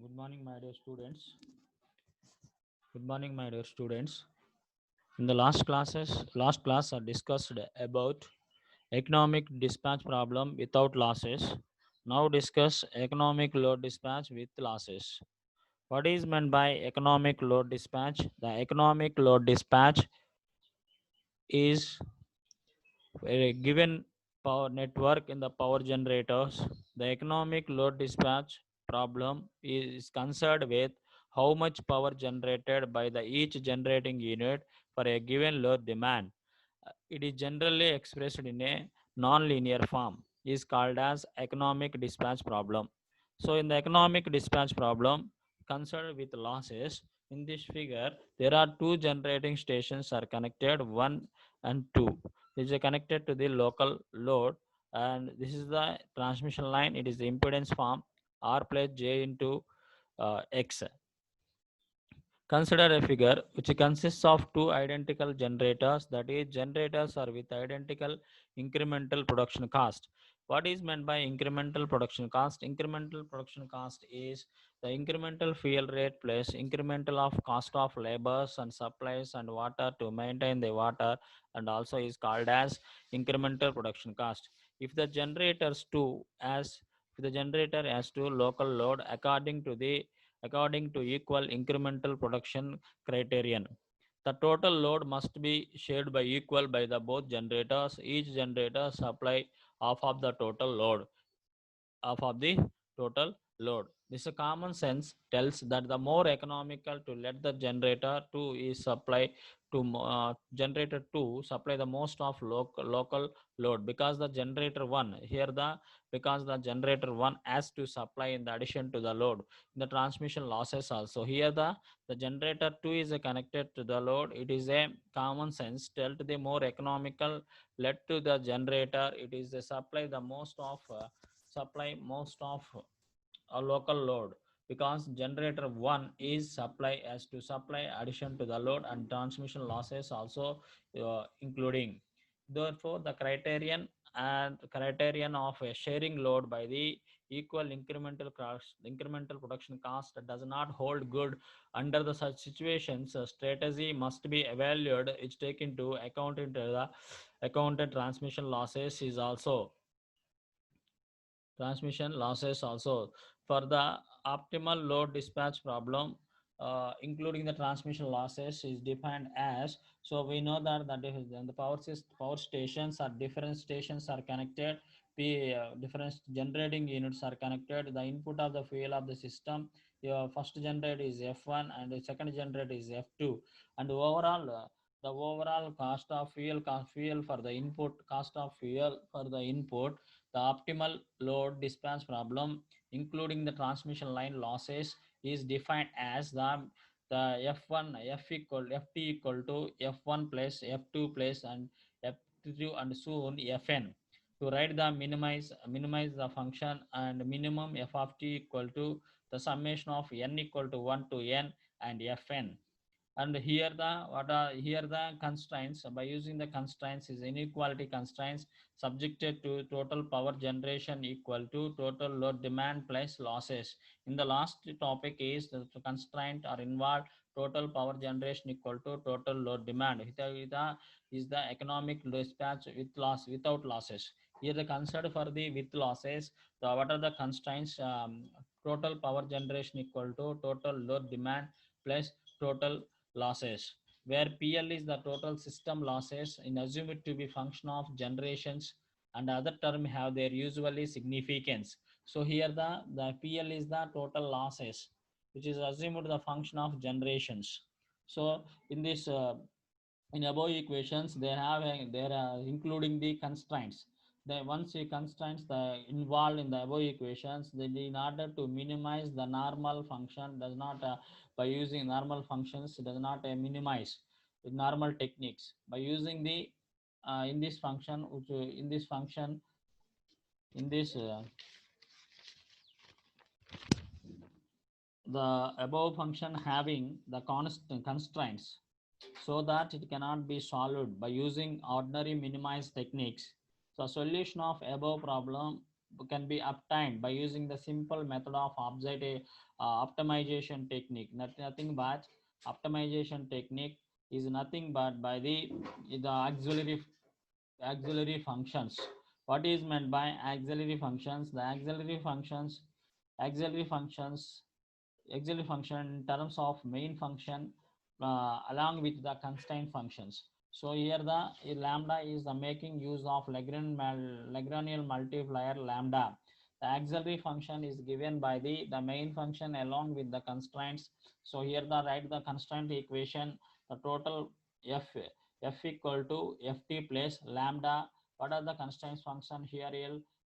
Good morning, my dear students. Good morning, my dear students. In the last class, I discussed about economic dispatch problem without losses. Now discuss economic load dispatch with losses. What is meant by economic load dispatch? The economic load dispatch is a given power network in the power generators. The economic load dispatch problem is concerned with how much power generated by the each generating unit for a given load demand. It is generally expressed in a non-linear form. Is called as economic dispatch problem. So in the economic dispatch problem concerned with losses, in this figure there are two generating stations are connected, 1 and 2. This is connected to the local load, and this is the transmission line. It is the impedance form R plus J into X. Consider a figure which consists of two identical generators, that is, generators are with identical incremental production cost. What is meant by incremental production cost? Incremental production cost is the incremental fuel rate plus incremental of cost of labors and supplies and water to maintain the water, and also is called as incremental production cost. If the generators two as if the generator has two local load according to equal incremental production criterion. The total load must be shared by equal by the both generators. Each generator supply half of the total load of the total load. This common sense tells that the more economical to let the generator 2 is supply to generator 2 supply the most of local load, because the generator 1 here the because the generator 1 has to supply in the addition to the load in the transmission losses also. Here the generator 2 is connected to the load. It is a common sense tell to the more economical let to the generator. It is the supply most of a local load, because generator 1 is supply as to supply addition to the load and transmission losses also including. Therefore the criterion of a sharing load by the equal incremental production cost does not hold good under the such situations. A strategy must be evaluated which take into account into the accounted transmission losses also. For the optimal load dispatch problem, including the transmission losses is defined as, so we know that the power stations are different stations are connected, different generating units are connected. The input of the fuel of the system, your first generator is F1 and the second generator is F2, and overall the overall fuel for the input cost of fuel for the input. The optimal load dispatch problem, including the transmission line losses, is defined as the F1 F equal Ft equal to F1 plus F2 plus and F2 and soon Fn. To write the minimize the function and minimum f of t equal to the summation of n equal to 1 to n and Fn. And here the constraints, by using the constraints is inequality constraints subjected to total power generation equal to total load demand plus losses. In the last topic is the constraint are involved total power generation equal to total load demand. Is the economic dispatch with loss without losses. Here the consider for the with losses, what are the constraints? Total power generation equal to total load demand plus total losses, where PL is the total system losses in assume it to be function of generations, and other term have their usually significance. So here the PL is the total losses which is assumed the function of generations. So in this in above equations there are including the constraints. The once you constraints the involved in the above equations, then in order to minimize the normal function does not by using normal functions does not minimize with normal techniques by using the in this function which in this the above function having the constant constraints, so that it cannot be solved by using ordinary minimize techniques. So solution of above problem can be obtained by using the simple method of optimization technique. Nothing but optimization technique is nothing but by the auxiliary functions. What is meant by auxiliary functions? The auxiliary functions auxiliary function in terms of main function along with the constraint functions. So here the lambda is the making use of Lagrangian multiplier lambda. The auxiliary function is given by the main function along with the constraints. So here the write the constraint equation, the total f equal to ft plus lambda. What are the constraints function here?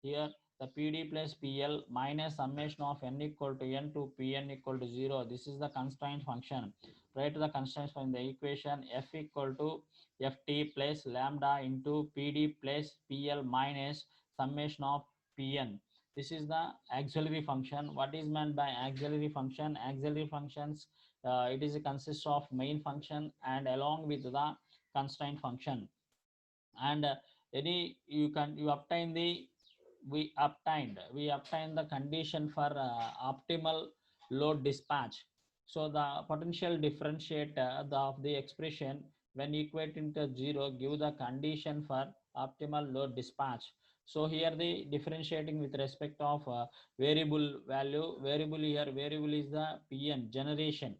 Here the PD plus PL minus summation of n equal to n to Pn equal to 0. This is the constraint function. Write the constraints from the equation f equal to ft plus lambda into PD plus PL minus summation of Pn. This is the auxiliary function. What is meant by auxiliary function? Auxiliary functions, it is a consists of main function and along with the constraint function. And any you obtain the we obtained the condition for optimal load dispatch. So the potential differentiate of the expression when equating to 0 give the condition for optimal load dispatch. So here the differentiating with respect of variable value. Variable is the pn generation.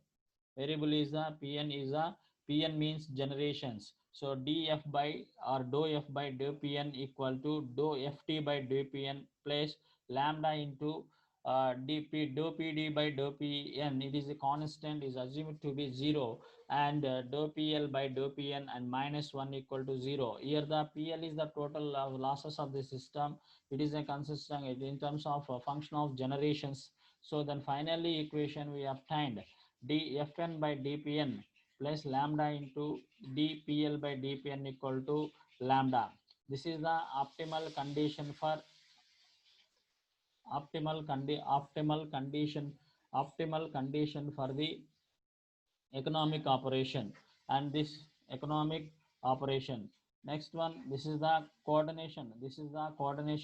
Variable is the pn means generations. So df by or dou f by dou pn equal to dou ft by dou pn plus lambda into dp dou pd by dou pn. It is a constant is assumed to be 0, and dou pl by dou pn and minus 1 equal to 0. Here the pl is the total losses of the system. It is a consistent in terms of function of generations. So then finally equation we obtained dfn by dpn plus lambda into dpl by dpn equal to lambda. This is the optimal condition for the economic operation. And this economic operation, next one, this is the coordination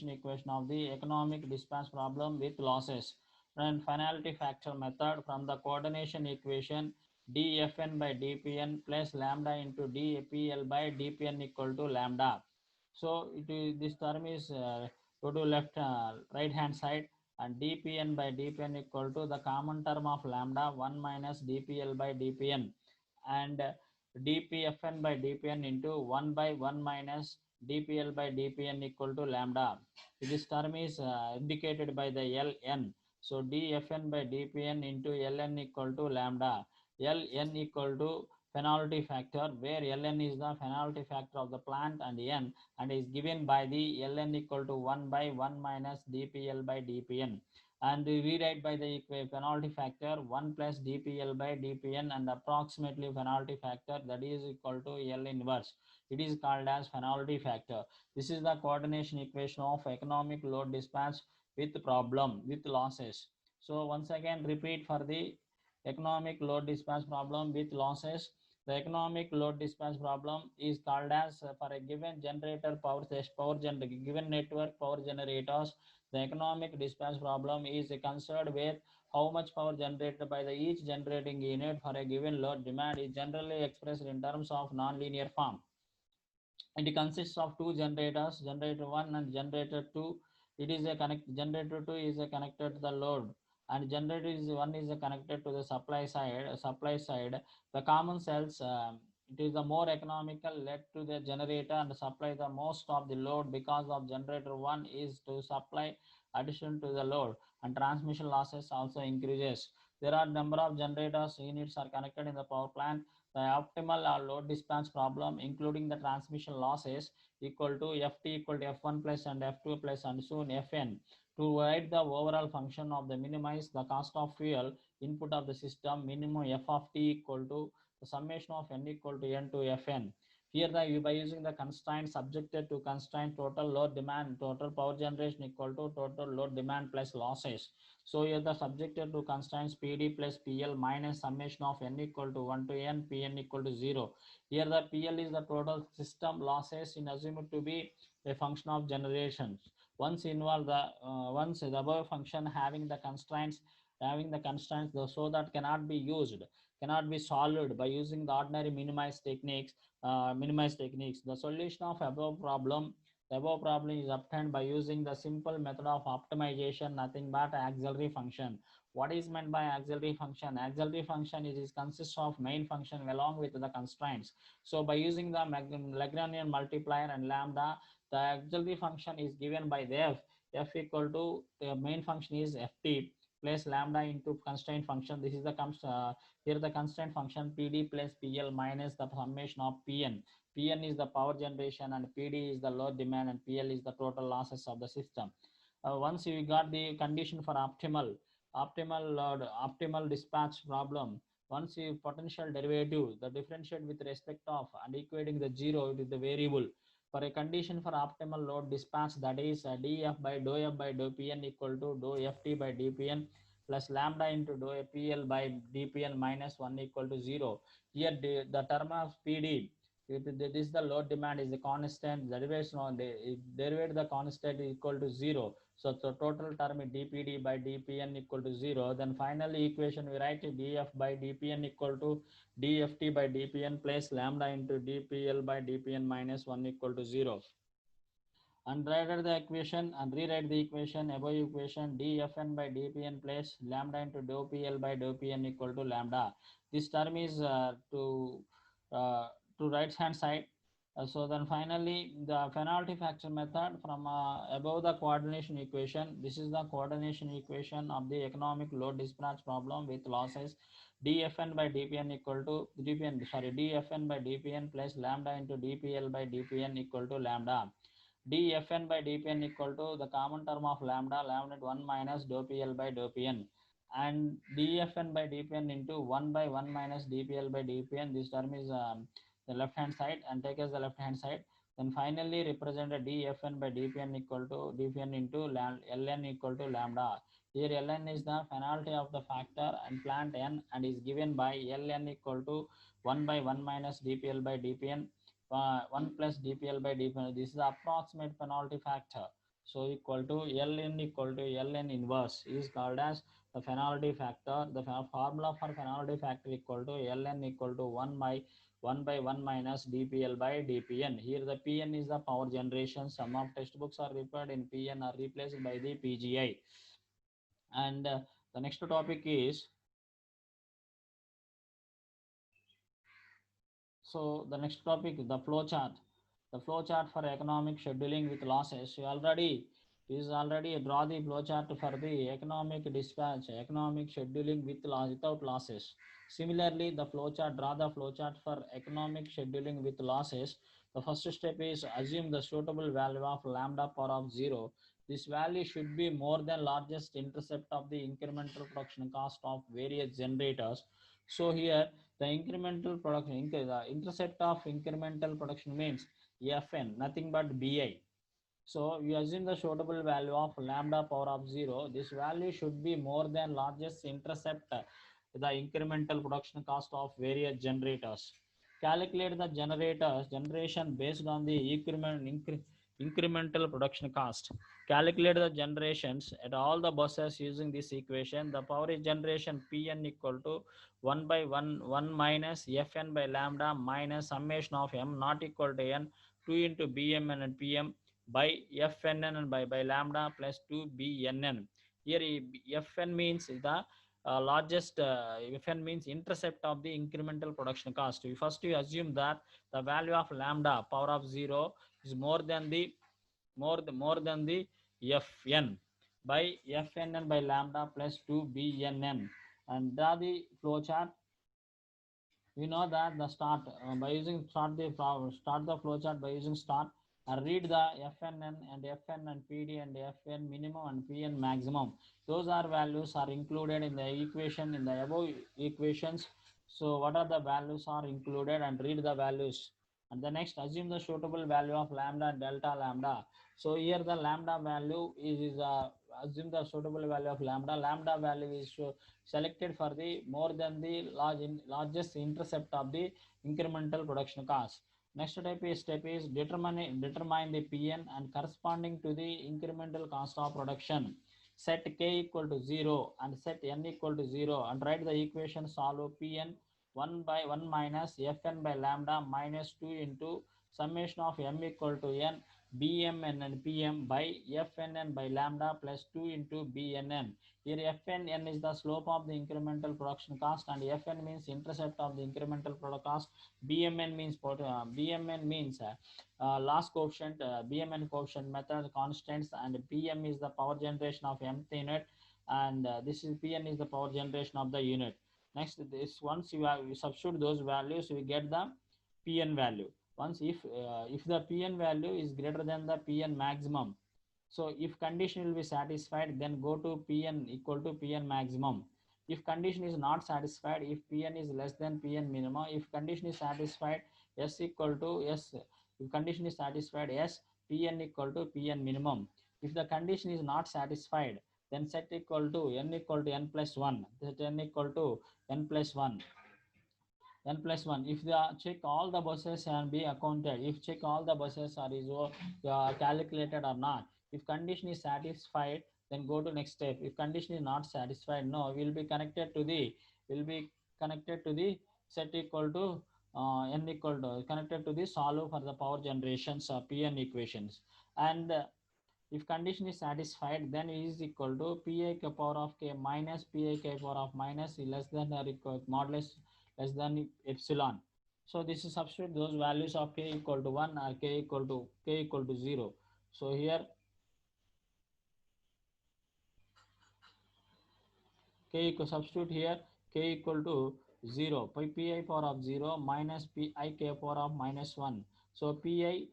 equation of the economic dispatch problem with losses and finality factor method. From the coordination equation, dfn by dpn plus lambda into dpl by dpn equal to lambda. So it is, this term is go to left right hand side, and dpn by dpn equal to the common term of lambda 1 minus dpl by dpn, and dpfn by dpn into 1 by 1 minus dpl by dpn equal to lambda. This term is indicated by the ln. So dfn by dpn into ln equal to lambda. Ln equal to penalty factor, where ln is the penalty factor of the plant and n, and is given by the ln equal to 1 by 1 minus dpl by dpn. And we rewrite by the penalty factor 1 plus dpl by dpn and approximately penalty factor that is equal to L inverse. It is called as penalty factor. This is the coordination equation of economic load dispatch with problem with losses. So once again repeat for the economic load dispatch problem with losses. The economic load dispatch problem is called as for a given generator given network power generators. The economic dispatch problem is concerned with how much power generated by the each generating unit for a given load demand is generally expressed in terms of nonlinear form. It consists of two generators, generator 1 and generator 2. It is a generator 2 is a connected to the load, and generator is 1 is a connected to the supply side. The common cells, it is the more economical led to the generator and supply the most of the load, because of generator 1 is to supply addition to the load, and transmission losses also increases. There are number of generators units are connected in the power plant. The optimal load dispatch problem, including the transmission losses, equal to ft equal to f1 plus and f2 plus and soon fn. To write the overall function of the minimize the cost of fuel input of the system, minimum f of t equal to the summation of n equal to n to fn. Here by using the constraint subjected to constraint total load demand, total power generation equal to total load demand plus losses. So here the subjected to constraints PD plus PL minus summation of n equal to 1 to n, Pn equal to 0. Here the PL is the total system losses in assumed to be a function of generations. Once the above function having the constraints so that cannot be used, cannot be solved by using the ordinary minimize techniques. The solution of the above problem is obtained by using the simple method of optimization, nothing but auxiliary function. What is meant by auxiliary function? Auxiliary function is consists of main function along with the constraints. So by using the Lagrangian multiplier and lambda, the auxiliary function is given by the f equal to the main function is ft plus lambda into constraint function. This is the here the constraint function pd plus pl minus the summation of pn. Pn is the power generation and pd is the load demand and pl is the total losses of the system. Once you got the condition for optimal dispatch problem, once you potential derivative the differentiate with respect of and equating the zero with the variable for a condition for optimal load dispatch, that is df by dou f by dou pn equal to dou ft by dpn plus lambda into dou pl by dpn minus 1 equal to 0. Here the term of pd, if that is the load demand is the constant, derivation on the derivate the constant is equal to 0. So the total term is dpd by dpn equal to 0. Then finally equation we write df by dpn equal to dft by dpn plus lambda into dpl by dpn minus 1 equal to 0. And rewrite the equation above equation dfn by dpn plus lambda into dou pl by dou pn equal to lambda. This term is uh, to right hand side. So then finally the penalty factor method from above the coordination equation. This is the coordination equation of the economic load dispatch problem with losses dfn by dpn equal to dfn by dpn plus lambda into dpl by dpn equal to lambda. Dfn by dpn equal to the common term of lambda 1 minus dou pl by dou pn, and dfn by dpn into 1 by 1 minus dpl by dpn. This term is the left hand side and take as the left hand side. Then finally represent a dfn by dpn equal to dpn into ln equal to lambda. Here ln is the penalty of the factor and plant n and is given by ln equal to 1 by 1 minus dpl by dpn 1 plus dpl by dpl. This is the approximate penalty factor. So equal to ln equal to ln inverse is called as the penalty factor. The formula for penalty factor equal to ln equal to 1 by 1 minus dpl by dpn. Here the pn is the power generation. Some of textbooks are referred in pn are replaced by the pgi. And the next topic is, so the next topic, the flow chart. The flow chart for economic scheduling with losses. You already draw the flow chart for the economic dispatch, economic scheduling with without losses. Similarly, the flow chart, draw the flow chart for economic scheduling with losses. The first step is assume the suitable value of lambda power of 0. This value should be more than largest intercept of the incremental production cost of various generators. So here the incremental production, the intercept of incremental production means Fn, nothing but Bi. So we assume the suitable value of lambda power of 0. This value should be more than largest intercept the incremental production cost of various generators. Calculate the generation based on the incremental production cost. Calculate the generations at all the buses using this equation. The power is generation Pn equal to 1 by 1 minus Fn by lambda minus summation of m not equal to n 2 into Bmn and Pm by Fnn and by lambda plus 2 Bnn. Here Fn means the largest Fn means intercept of the incremental production cost. We assume that the value of lambda power of 0 is more than the Fn by Fnn by lambda plus 2 Bnn, and draw the flow chart. We know that the by using start the flow chart by using start and read the fnn and fn and pd and fn minimum and pn maximum. Those are values are included in the equation in the above equations. So what are the values are included and read the values. And the next, assume the suitable value of lambda and delta lambda. So here the lambda value is assume the suitable value of lambda value is selected for the more than the largest intercept of the incremental production cost. Next step is determine the Pn and corresponding to the incremental cost of production. Set k equal to 0 and set n equal to 0 and write the equation. Solve Pn 1 by 1 minus Fn by lambda minus 2 into summation of m equal to n Bmn and Pm by Fnn by lambda plus 2 into Bnn. Here Fnn is the slope of the incremental production cost and Fn means intercept of the incremental product cost. BMN means loss coefficient, BMN coefficient method constants, and PM is the power generation of mth unit, and this is PN is the power generation of the unit. Next, this once you substitute those values, we get the PN value. Once if the PN value is greater than the PN maximum, so if condition will be satisfied, then go to Pn equal to Pn maximum. If condition is not satisfied, if Pn is less than Pn minimum, if condition is satisfied, S equal to S. If condition is satisfied, S, Pn equal to Pn minimum. If the condition is not satisfied, then set equal to n equal to n plus 1. Set n equal to n plus 1. N plus 1. If the check all the buses and be accounted, if check all the buses are is calculated or not. If condition is satisfied, then go to next step. If condition is not satisfied, no, will be connected to the set equal to n equal to connected to the solve for the power generations Pn equations. And if condition is satisfied, then it is equal to Pi k power of k minus Pi k power of minus less than or equal modulus less than epsilon. So this is substitute those values of k equal to 1 or k equal to 0. So here k equal substitute here k equal to 0 pi power of 0 minus pi k power of minus 1. So pi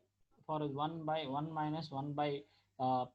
for 1 by 1 minus 1 by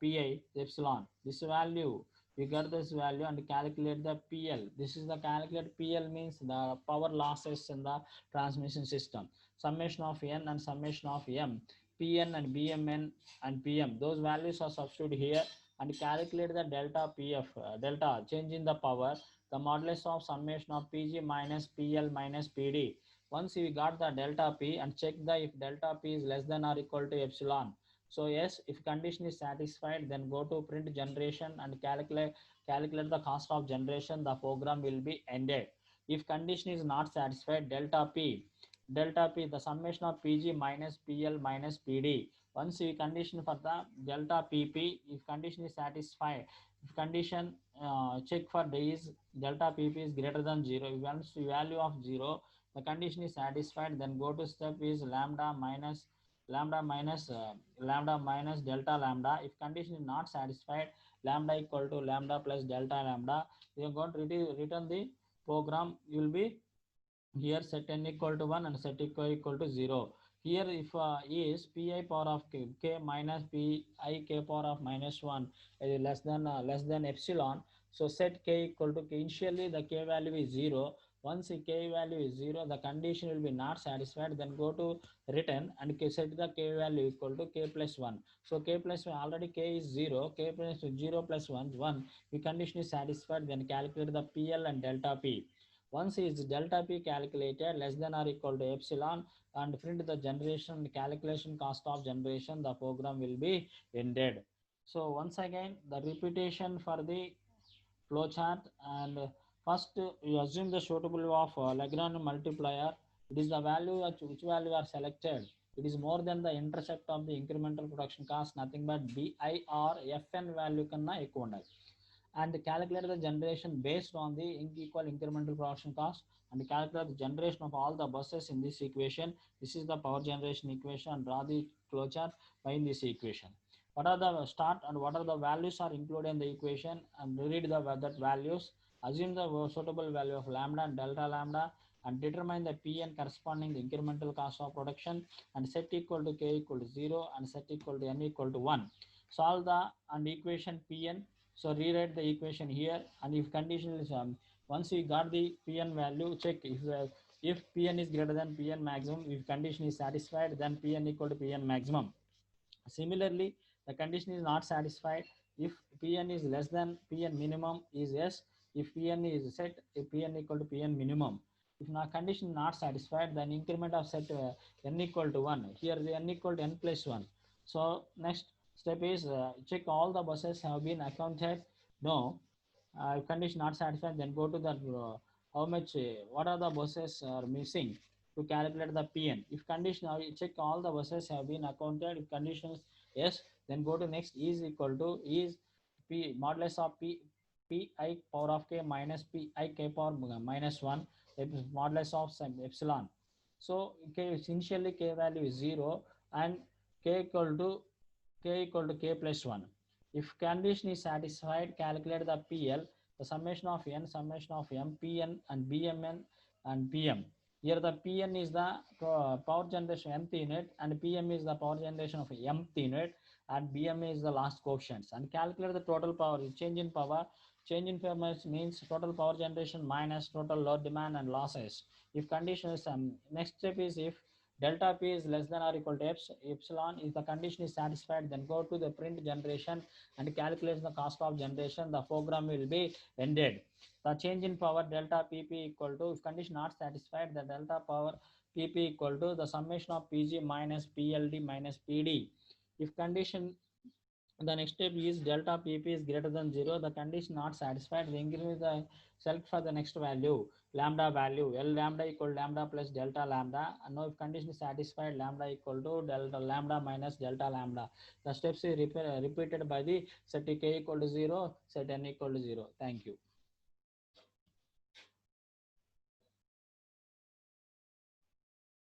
pi epsilon. This value we get this value and calculate the PL. This is the calculate PL means the power losses in the transmission system. Summation of n and summation of m, Pn and Bmn and Pm. Those values are substituted here and calculate the delta PF, delta change in the power, the modulus of summation of Pg minus PL minus PD. Once we got the delta P and check the if delta P is less than or equal to epsilon. So yes, if condition is satisfied, then go to print generation and calculate the cost of generation. The program will be ended. If condition is not satisfied, delta P, the summation of Pg minus PL minus PD. Once we condition for the delta pp, if condition is satisfied, if condition check for days delta pp is greater than 0, once the value of 0, the condition is satisfied, then go to step is lambda minus delta lambda. If condition is not satisfied, lambda equal to lambda plus delta lambda. We are going to return the program. You will be here set n equal to 1 and set equal to 0. Here if is pi power of k minus pi k power of minus 1 less than epsilon. So set k equal to k. Initially the k value is 0. Once the k value is 0, the condition will be not satisfied. Then go to return and set the k value equal to k plus 1. So k plus 1 already k is 0. K plus 0 plus 1 1. The condition is satisfied. Then calculate the PL and delta P. Once is delta P calculated less than or equal to epsilon and print the generation calculation cost of generation, the program will be ended. So once again, the repetition for the flowchart and first you assume the suitable of Lagrange multiplier. It is the value at which value are selected. It is more than the intercept of the incremental production cost, nothing but BI or FN value kanna ekku undali. And calculate the generation based on the equal incremental production cost and calculate the generation of all the buses in this equation. This is the power generation equation and draw the flowchart by this equation. What are the start and what are the values are included in the equation and read the that values. Assume the suitable value of lambda and delta lambda and determine the Pn corresponding the incremental cost of production and set equal to k equal to 0 and set equal to n equal to 1. Solve the and equation Pn. So rewrite the equation here and if condition is once we got the Pn value, check if Pn is greater than Pn maximum. If condition is satisfied, then Pn equal to Pn maximum. Similarly, the condition is not satisfied. If Pn is less than Pn minimum is yes. If Pn is set, if Pn equal to Pn minimum. If not condition not satisfied, then increment of set n equal to 1. Here the n equal to n plus 1. So next step is check all the buses have been accounted. No. If condition not satisfied, then go to the how much, what are the buses are missing to calculate the PN. If condition, check all the buses have been accounted. If conditions yes, then go to next is equal to is P modulus of Pi power of k minus Pi k power minus 1 modulus of some epsilon. So k initially k value is 0 and k equal to k plus 1. If condition is satisfied, calculate the PL, the summation of n, summation of m, Pn and Bmn and Pm. Here the Pn is the power generation nth unit and Pm is the power generation of mth unit and Bm is the last coefficients, and calculate the total power. Change in power. Change in power means total power generation minus total load demand and losses. If condition is next step is if delta P is less than or equal to epsilon, if the condition is satisfied, then go to the print generation and calculate the cost of generation. The program will be ended. The change in power delta PP equal to, if condition not satisfied, the delta power PP equal to the summation of PG minus PLD minus PD. If condition, the next step is delta PP is greater than 0, the condition not satisfied, we increase the select for the next value, lambda value, L lambda equal lambda plus delta lambda, and now if condition is satisfied, lambda equal to delta lambda minus delta lambda. The steps is repeated by the set k equal to 0, set n equal to 0. Thank you.